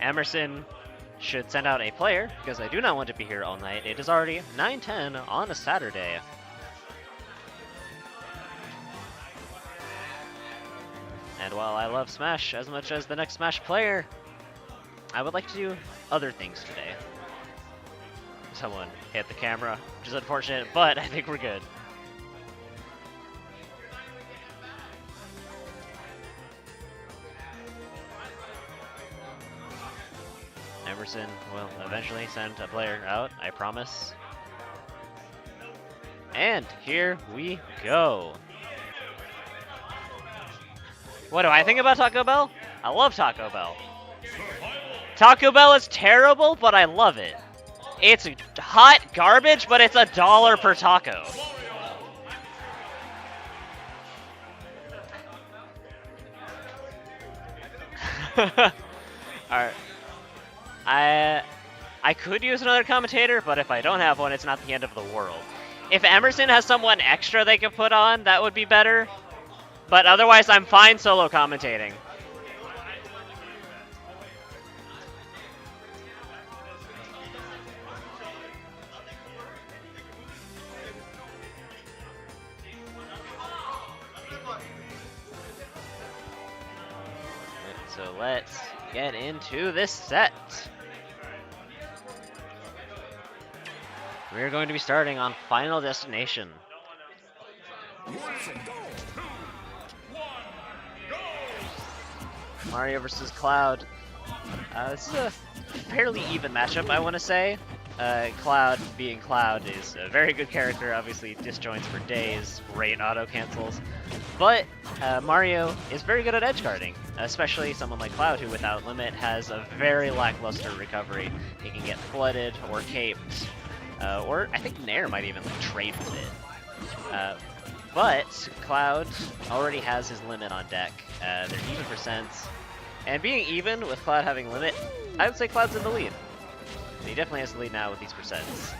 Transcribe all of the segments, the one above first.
Emerson should send out a player, because I do not want to be here all night. It is already 9:10 on a Saturday. And while I love Smash as much as the next Smash player, I would like to do other things today. Someone hit the camera, which is unfortunate, but I think we're good. Emerson will eventually send a player out, I promise. And here we go. What do I think about Taco Bell? I love Taco Bell. Taco Bell is terrible, but I love it. It's hot garbage, but it's $1 per taco. Alright. I could use another commentator, but if I don't have one, it's not the end of the world. If Emerson has someone extra they can put on, that would be better. But otherwise, I'm fine solo commentating. So let's get into this set. We're going to be starting on Final Destination. Mario versus Cloud. This is a fairly even matchup, I want to say. Cloud, being Cloud, is a very good character, obviously disjoints for days, great auto cancels. But Mario is very good at edge guarding, especially someone like Cloud, who without limit has a very lackluster recovery. He can get flooded or caped, or I think Nair might even trade with it. But Cloud already has his limit on deck. They're even percents. And being even with Cloud having limit, I would say Cloud's in the lead. He definitely has the lead now with these percents.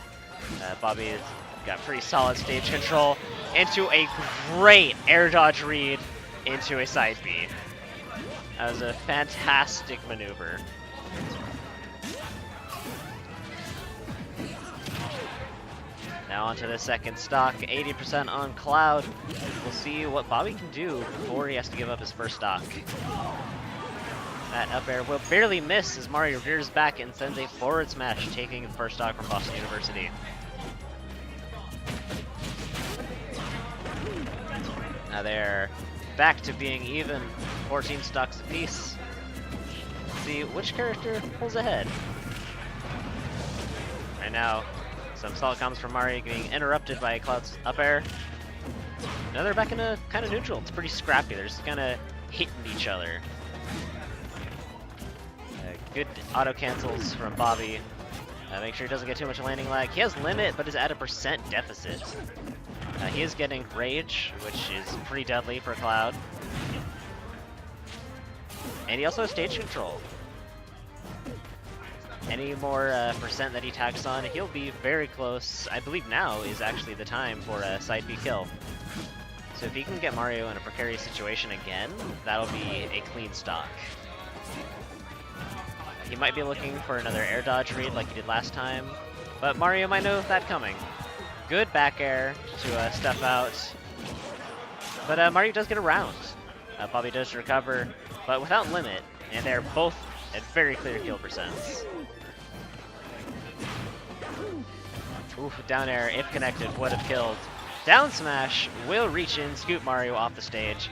Bobby has got pretty solid stage control into a great air dodge read into a side B. That was a fantastic maneuver. Now onto the second stock, 80% on Cloud. We'll see what Bobby can do before he has to give up his first stock. That up air will barely miss as Mario veers back and sends a forward smash, taking the first stock from Boston University. Now they're back to being even, 14 stocks apiece. Let's see which character pulls ahead. Right now, some solid comes from Mario being interrupted by Cloud's up air. Now they're back in a kind of neutral. It's pretty scrappy. They're just kind of hitting each other. Good auto cancels from Bobby. Make sure he doesn't get too much landing lag. He has limit, but is at a percent deficit. He is getting rage, which is pretty deadly for Cloud. And he also has stage control. Any more percent that he tacks on, he'll be very close. I believe now is actually the time for a side B kill. So if he can get Mario in a precarious situation again, that'll be a clean stock. He might be looking for another air dodge read like he did last time, but Mario might know that coming. Good back air to stuff out, but Mario does get around. Bobby does recover, but without limit, and they're both at very clear kill percents. Oof, down air, if connected, would have killed. Down smash will reach in, scoop Mario off the stage.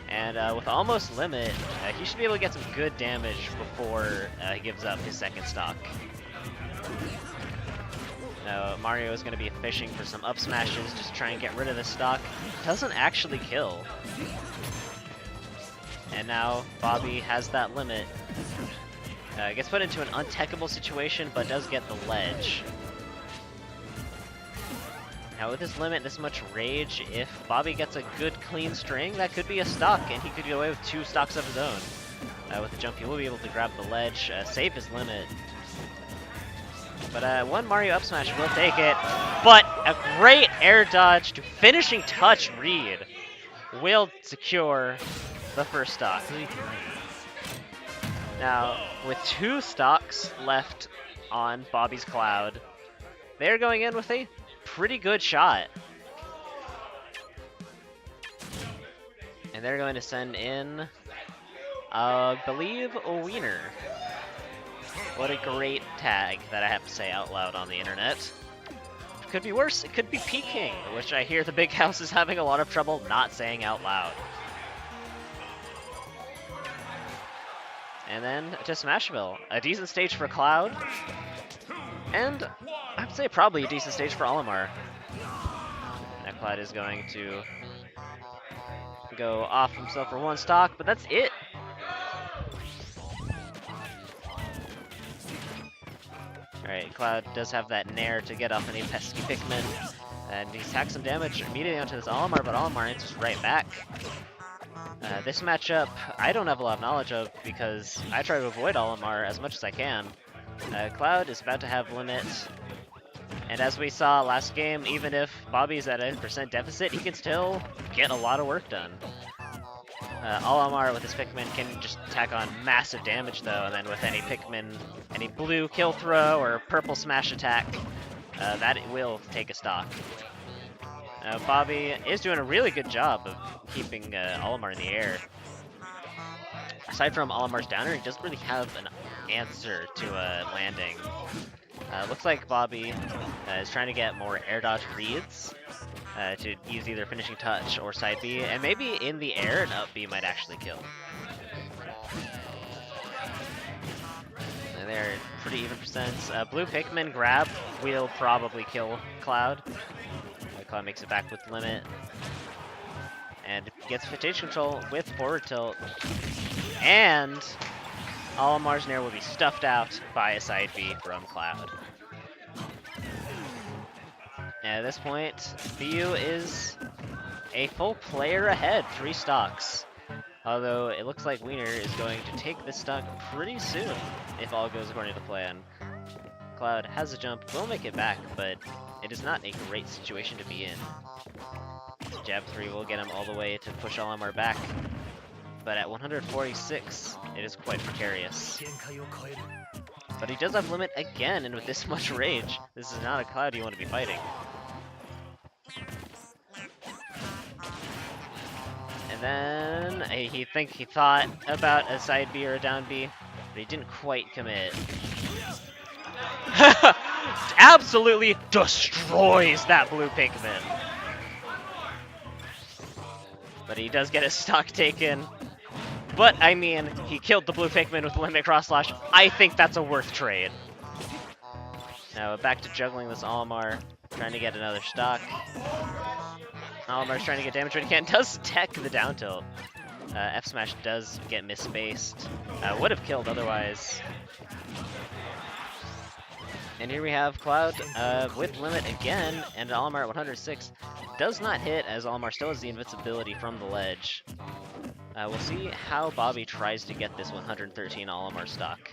And with almost limit, he should be able to get some good damage before he gives up his second stock. Now Mario is going to be fishing for some up smashes just to try and get rid of this stock. Doesn't actually kill. And now Bobby has that limit. Gets put into an untechable situation, but does get the ledge. Now with his limit, this much rage, if Bobby gets a good clean string, that could be a stock, and he could get away with 2 stocks of his own. With the jump, he will be able to grab the ledge, save his limit. But one Mario up smash will take it, but a great air dodge to finishing touch read will secure the first stock. Now, with 2 stocks left on Bobby's Cloud, they're going in with a pretty good shot. And they're going to send in, I believe, a wiener. What a great tag that I have to say out loud on the internet. It could be worse, it could be Peking, which I hear the big house is having a lot of trouble not saying out loud. And then to Smashville, a decent stage for Cloud, and I would say probably a decent stage for Olimar. Now Cloud is going to go off himself for 1 stock, but that's it. Alright, Cloud does have that Nair to get off any pesky Pikmin, and he tacks some damage immediately onto this Olimar, but Olimar answers right back. This matchup, I don't have a lot of knowledge of because I try to avoid Olimar as much as I can. Cloud is about to have limit, and as we saw last game, even if Bobby's at a % deficit, he can still get a lot of work done. Olimar with his Pikmin can just tack on massive damage though, and then with any Pikmin, any blue kill throw or purple smash attack, that will take a stock. Bobby is doing a really good job of keeping Olimar in the air. Aside from Olimar's downer, he doesn't really have an answer to landing. Looks like Bobby is trying to get more air dodge reads to use either finishing touch or side B, and maybe in the air an up B might actually kill. And they're pretty even percents. Blue Pikmin grab will probably kill Cloud. Cloud makes it back with limit, and gets Fatigue Control with forward tilt, and Olimar's Nair will be stuffed out by a side B from Cloud. And at this point, BU is a full player ahead, 3 stocks. Although it looks like Wiener is going to take this stock pretty soon, if all goes according to plan. Cloud has a jump, will make it back, but it is not a great situation to be in. Jab 3 will get him all the way to push Olimar back, but at 146, it is quite precarious. But he does have limit again, and with this much rage, this is not a Cloud you want to be fighting. And then he thought about a side B or a down B, but he didn't quite commit. Absolutely destroys that blue Pikmin. But he does get his stock taken. But, I mean, he killed the blue Pikmin with limit cross slash. I think that's a worth trade. Now, back to juggling this Olimar, trying to get another stock. Olimar's trying to get damage, but he can't. Does tech the down tilt. F smash does get misspaced. Would have killed otherwise. And here we have Cloud with limit again, and Olimar at 106 does not hit, as Olimar still has the invincibility from the ledge. We'll see how Bobby tries to get this 113 Olimar stock.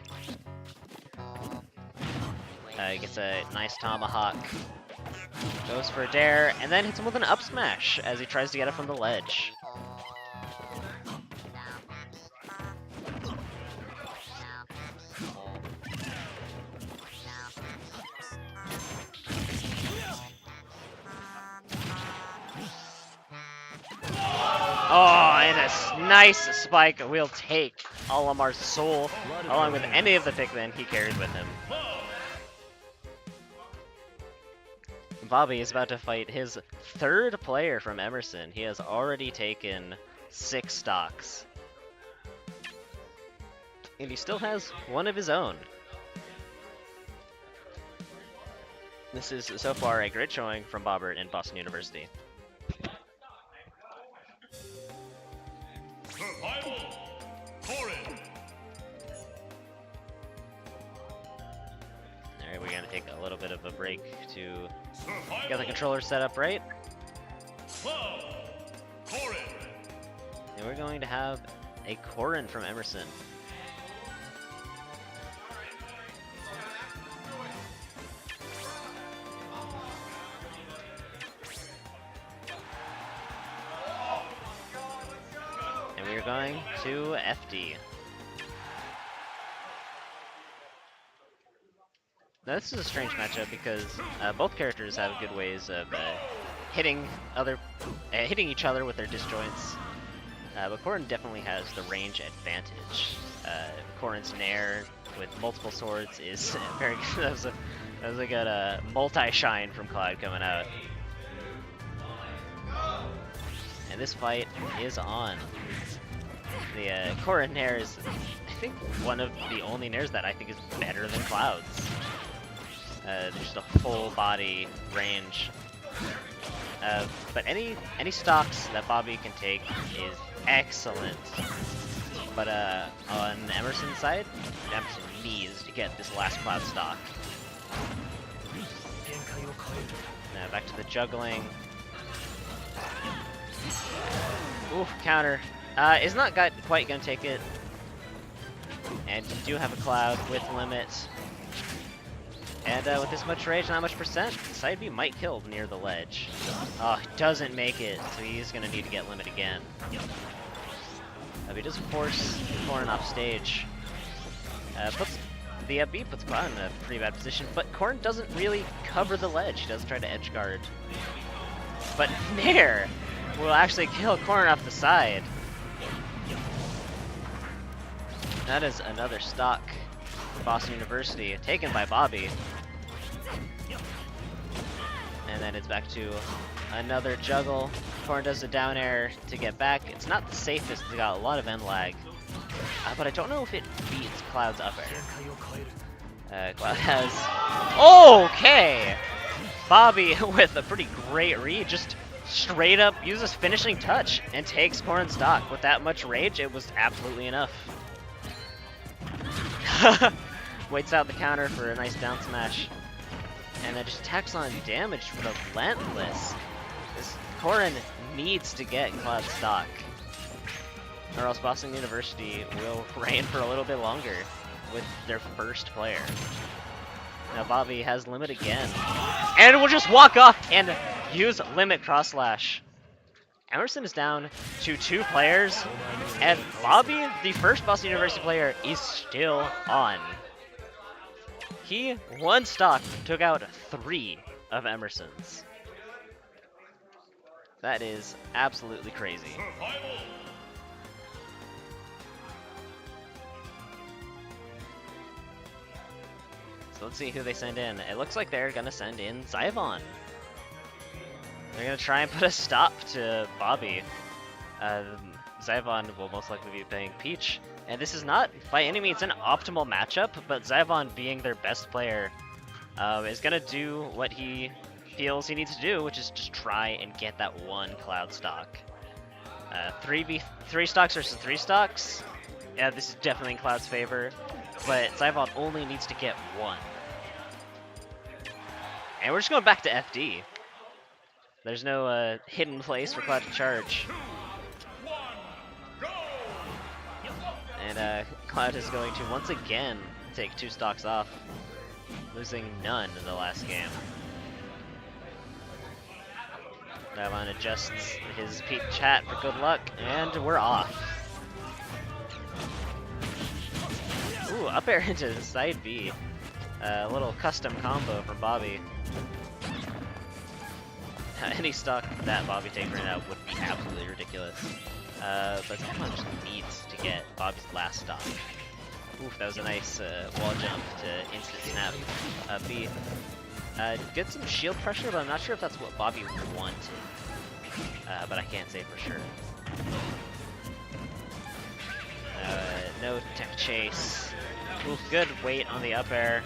He gets a nice tomahawk, goes for a dare, and then hits him with an up smash as he tries to get it from the ledge. Oh, and a nice spike will take Olimar's soul, along with any of the Pikmin he carries with him. Bobby is about to fight his 3rd player from Emerson. He has already taken 6 stocks. And he still has one of his own. This is so far a great showing from Bobbert in Boston University. Alright, we're gonna take a little bit of a break to get the controller set up right. And we're going to have a Corrin from Emerson. And we're going to FD. Now, this is a strange matchup because both characters have good ways of hitting each other with their disjoints. But Corrin definitely has the range advantage. Corrin's Nair with multiple swords is very good. That was a good multi-shine from Cloud coming out. And this fight is on. The Corrin Nair is, I think, one of the only Nairs that I think is better than Cloud's. There's just a full body range. But any stocks that Bobby can take is excellent. But on Emerson's side, Emerson needs to get this last Cloud stock. Now back to the juggling. Oof, counter. Is not quite gonna take it. And you do have a Cloud with limits. And with this much rage, not much percent, side B might kill near the ledge. Oh, he doesn't make it, so he's gonna need to get limit again. But he does force Corrin off stage. The B puts Cloud in a pretty bad position, but Corrin doesn't really cover the ledge. He does try to edge guard. But Nair will actually kill Corrin off the side. That is another stock for Boston University, taken by Bobby. And then it's back to another juggle. Corrin does the down air to get back. It's not the safest, it's got a lot of end lag. But I don't know if it beats Cloud's up air. Cloud has... Okay! Bobby with a pretty great read, just straight up uses finishing touch and takes Corrin's stock. With that much rage, it was absolutely enough. Waits out the counter for a nice down smash. And then just attacks on damage relentless. This Corrin needs to get Cloud stock, or else Boston University will reign for a little bit longer with their first player. Now Bobby has limit again, and will just walk off and use limit cross slash. Emerson is down to 2 players, and Bobby, the first Boston University player, is still on. He, one stock, took out 3 of Emerson's. That is absolutely crazy. So let's see who they send in. It looks like they're gonna send in Zyvon. They're gonna try and put a stop to Bobby. Zyvon will most likely be playing Peach. And this is not, by any means, an optimal matchup, but Zyvon, being their best player, is going to do what he feels he needs to do, which is just try and get that one Cloud stock. 3 stocks versus 3 stocks? Yeah, this is definitely in Cloud's favor, but Zyvon only needs to get 1. And we're just going back to FD. There's no hidden place for Cloud to charge. And Cloud is going to once again take 2 stocks off, losing none in the last game. Zyvon adjusts his peak chat for good luck, and we're off. Ooh, up air into side B. A little custom combo from Bobby. Any stock that Bobby takes right now would be absolutely ridiculous. But Zyvon just needs to get Bobby's last stock. Oof, that was a nice wall jump to instant snap B. Get some shield pressure, but I'm not sure if that's what Bobby wanted. But I can't say for sure. No tech chase. Oof, good weight on the up air.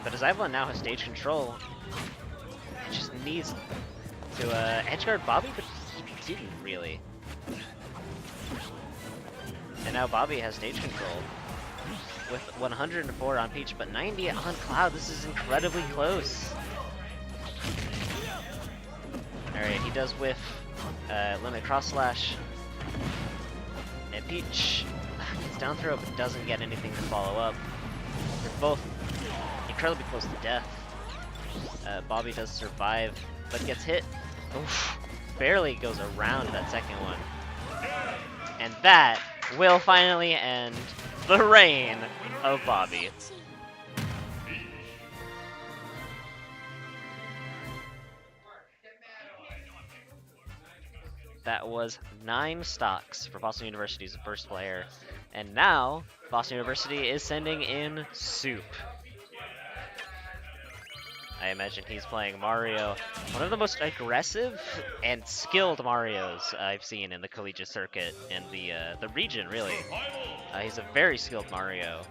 But as Zyvon now has stage control, it just needs to edgeguard Bobby, but he didn't really. And now Bobby has stage control with 104 on Peach, but 90 on Cloud. This is incredibly close. Alright, he does whiff limit cross slash. And Peach gets down throw, but doesn't get anything to follow up. They're both incredibly close to death. Bobby does survive, but gets hit. Oof, barely goes around that second one. And that will finally end the reign of Bobby. That was 9 stocks for Boston University's first player. And now, Boston University is sending in Soup. I imagine he's playing Mario, one of the most aggressive and skilled Marios I've seen in the collegiate circuit and the region, really. He's a very skilled Mario.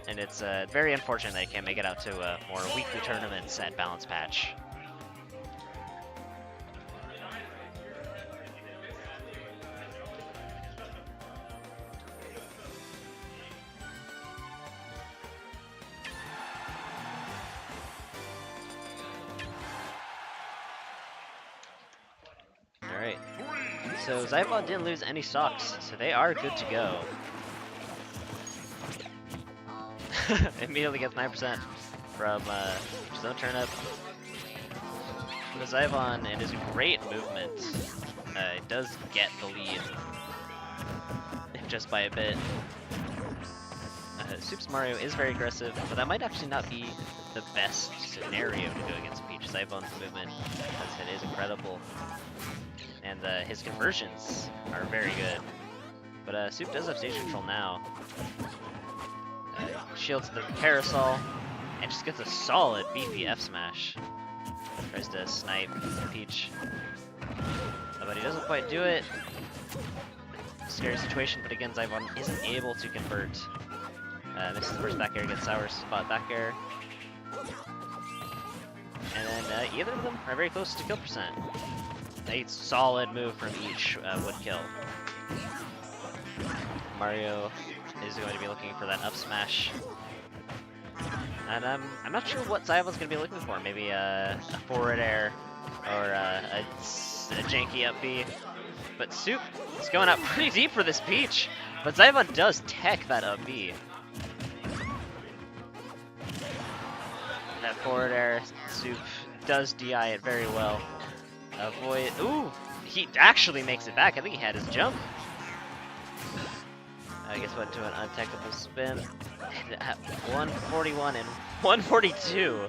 And it's very unfortunate that he can't make it out to more weekly tournaments at Balance Patch. Alright, so Zyvon didn't lose any stocks, so they are good to go. Immediately gets 9% from Zone Turnip. The Zyvon and his great movement does get the lead just by a bit. Soup's Mario is very aggressive, but that might actually not be the best scenario to go against Peach. Zyvon's movement, as I said, is incredible. And his conversions are very good. But Soup does have stage control now. Shields the parasol, and just gets a solid beefy F smash. Tries to snipe Peach, but he doesn't quite do it. Scary situation, but again, Zyvon isn't able to convert. Misses the first back air, gets Sour spot back air. And then either of them are very close to kill percent. A solid move from each would kill. Mario is going to be looking for that up smash. And I'm not sure what Zyvon's going to be looking for. Maybe a forward air or a janky up B. But Soup is going out pretty deep for this Peach. But Zyvon does tech that up B. That forward air, Soup does DI it very well. Avoid. Ooh! He actually makes it back. I think he had his jump. I guess went to an untechable spin. At 141 and 142.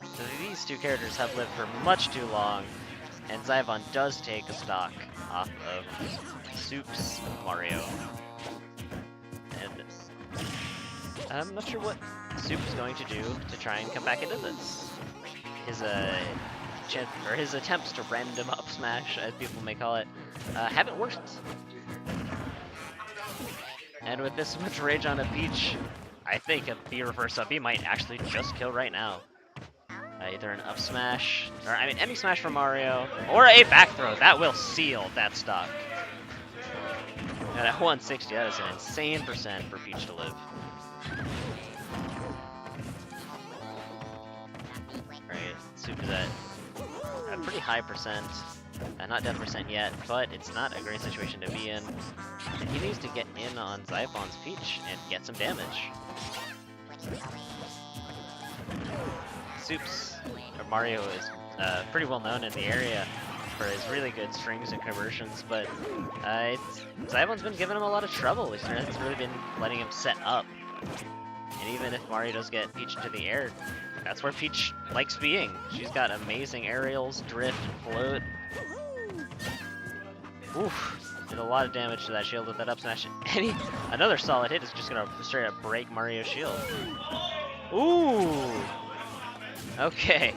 So these two characters have lived for much too long, and Zyvon does take a stock off of Soup's Mario. And I'm not sure what Soup is going to do to try and come back into this. His attempts to random up smash, as people may call it, haven't worked. And with this much rage on a Peach, I think a B reverse up B might actually just kill right now. Either an up smash, or I mean any smash from Mario, or a back throw. That will seal that stock. And at 160, that is an insane percent for Peach to live. Right, Soup is at a pretty high percent. Not death percent yet, but it's not a great situation to be in. And he needs to get in on Zyvon's Peach and get some damage. Soup's, or Mario, is pretty well known in the area for his really good strings and conversions, but Zyvon's been giving him a lot of trouble. He's really been letting him set up. And even if Mario does get Peach into the air, that's where Peach likes being. She's got amazing aerials, drift, and float. Oof, did a lot of damage to that shield with that up smash. Another solid hit is just gonna straight up break Mario's shield. Ooh! Okay.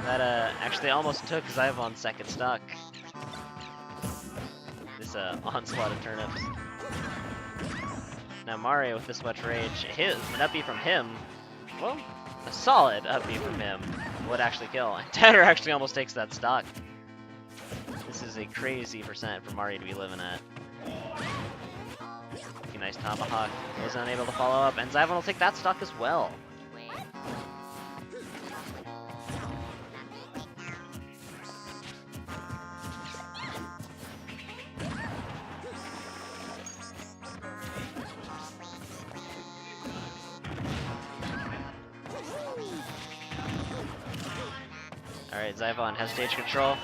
That actually almost took Zyvon's second stock. This onslaught of turnips. Now Mario with this much rage, an up B from him, well, a solid up B from him would actually kill. And Tanner actually almost takes that stock. This is a crazy percent for Mario to be living at. A nice tomahawk. Was unable to follow up, and Zyvon will take that stock as well. Alright, Zyvon has stage control,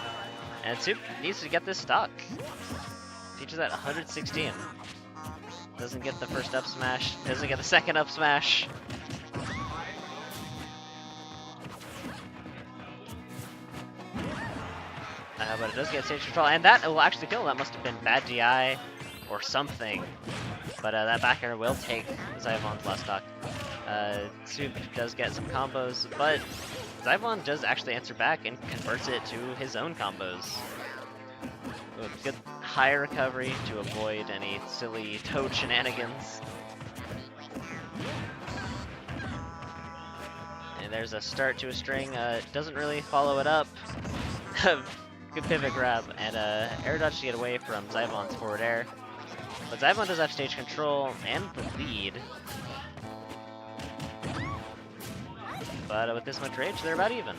and Soup needs to get this stock. Peach is at 116. Doesn't get the first up smash, doesn't get the second up smash. But it does get stage control, and that will actually kill. That must have been bad DI or something. But that back air will take Zyvon's last stock. Soup does get some combos, but Zyvon does actually answer back and converts it to his own combos. With good high recovery to avoid any silly Toad shenanigans. And there's a start to a string, doesn't really follow it up. Good pivot grab, and air dodge to get away from Zyvon's forward air. But Zyvon does have stage control and the lead. But with this much rage, they're about even.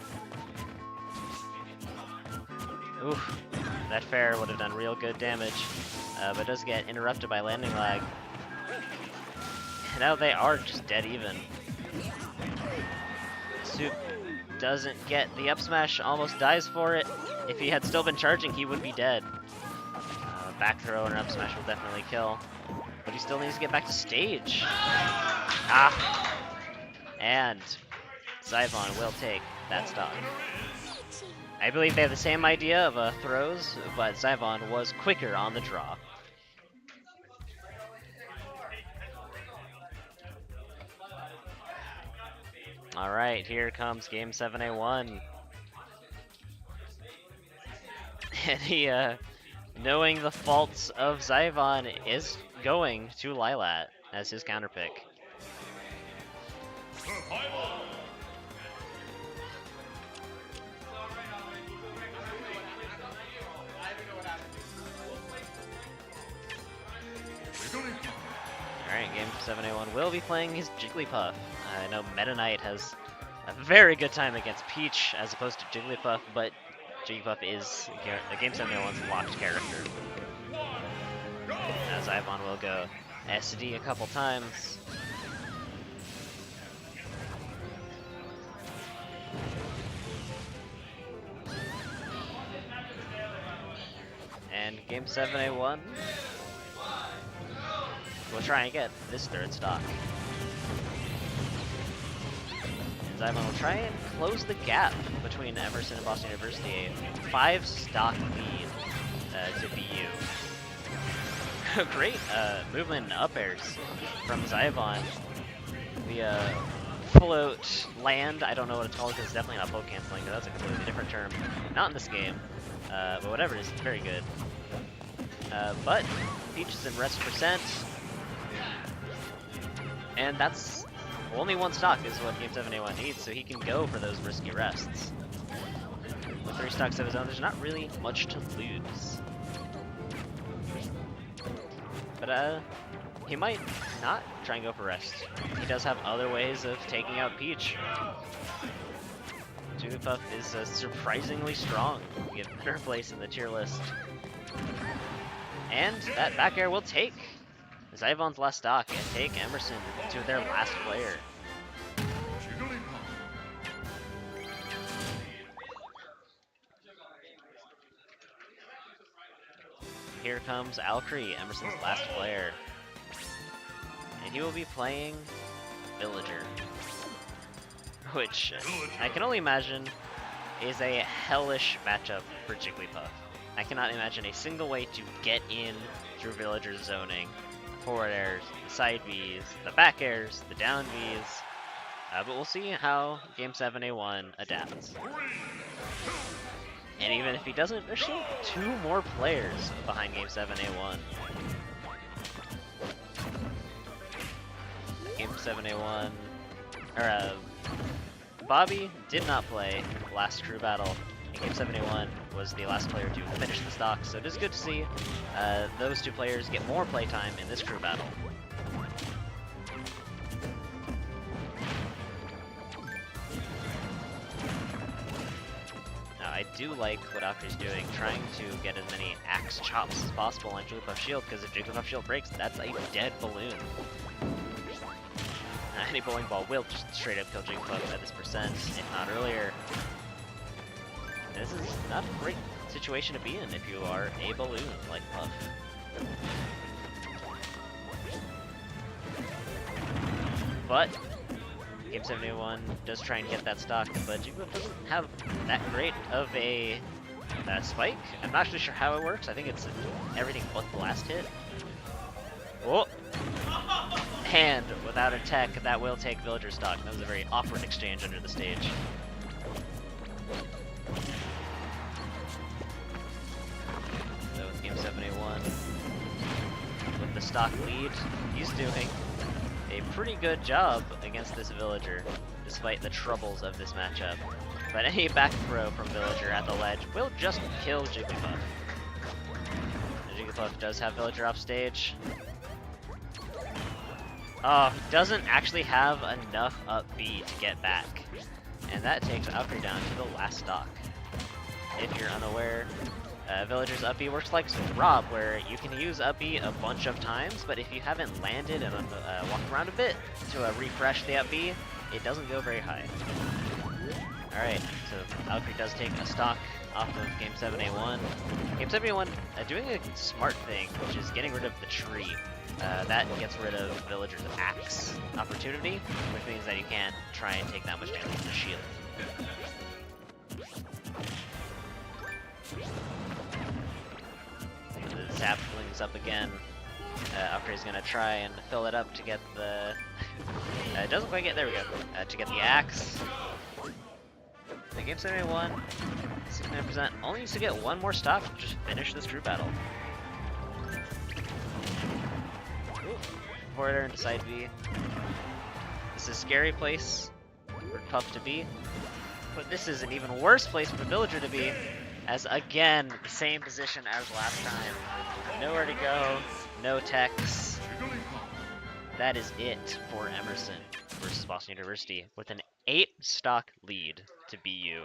Oof, that fair would have done real good damage, but does get interrupted by landing lag. Now they are just dead even. Soup doesn't get the up smash, almost dies for it. If he had still been charging, he would be dead. Back throw and up smash will definitely kill, but he still needs to get back to stage. Ah, and Zyvon will take that stock. I believe they have the same idea of throws, but Zyvon was quicker on the draw. Alright, here comes game 7A1. And he, knowing the faults of Zyvon, is going to Lylat as his counterpick. Alright, game 7A1 will be playing his Jigglypuff. I know Meta Knight has a very good time against Peach as opposed to Jigglypuff, but Jigglypuff is game 7A1's locked character. As Zyvon will go SD a couple times. And game 7A1 will try and get this third stock. And Zyvon will try and close the gap between Emerson and Boston University. A 5 stock lead to BU. Great movement and up airs from Zyvon. The float land, I don't know what it's called because it's definitely not float canceling, but that's a completely different term. Not in this game, but whatever it is, it's very good. But Peach is in rest percent. And that's only 1 stock is what game 7A1 needs, so he can go for those risky rests. With 3 stocks of his own, there's not really much to lose. But he might not try and go for rest. He does have other ways of taking out Peach. Jigglypuff is surprisingly strong, given her place in the tier list. And that back air will take Zyvon's last stock and take Emerson to their last player. Here comes Alcree, Emerson's last player. And he will be playing Villager. Which I can only imagine is a hellish matchup for Jigglypuff. I cannot imagine a single way to get in through Villager's zoning. Forward airs, the side Vs, the back airs, the down Vs. But we'll see how game 7A1 adapts. And even if he doesn't, there's still 2 more players behind game 7A1. Game 7A1, or Bobby did not play last crew battle. And game 7A1 was the last player to finish the stock, so it is good to see those 2 players get more playtime in this crew battle. Now, I do like what Alcree's doing, trying to get as many axe chops as possible on Jigglypuff's shield, because if Jigglypuff's shield breaks, that's a dead balloon. Any bowling ball will just straight up kill Jigglypuff at this percent, if not earlier. This is not a great situation to be in if you are a balloon like Puff. But game 71 does try and get that stock, but Jigglypuff doesn't have that great of a Spike. I'm not actually sure how it works. I think it's everything but the last hit. Oh! And without a tech, that will take villager stock. That was a very awkward exchange under the stage. So with game 71, with the stock lead, he's doing a pretty good job against this villager, despite the troubles of this matchup. But any back throw from villager at the ledge will just kill Jigglypuff. The Jigglypuff does have villager off stage. Oh, he doesn't actually have enough up B to get back. And that takes Valkyrie down to the last stock. If you're unaware, Villager's up B works like Rob, where you can use up B a bunch of times, but if you haven't landed and walked around a bit to refresh the up B, it doesn't go very high. Alright, so Valkyrie does take a stock off of Game 71. Game 71 doing a smart thing, which is getting rid of the tree. That gets rid of Villager's axe opportunity, which means that you can't try and take that much damage with the shield. The sapling's up again. Valkyrie's gonna try and fill it up to get the... it doesn't quite get... there we go. To get the axe. The Game 71, 69%, only needs to get one more stock to just finish this group battle. Border into side B. This is a scary place for Puff to be, but this is an even worse place for the Villager to be, as again, the same position as last time. Nowhere to go, no techs. That is it for Emerson versus Boston University, with an 8 stock lead to BU.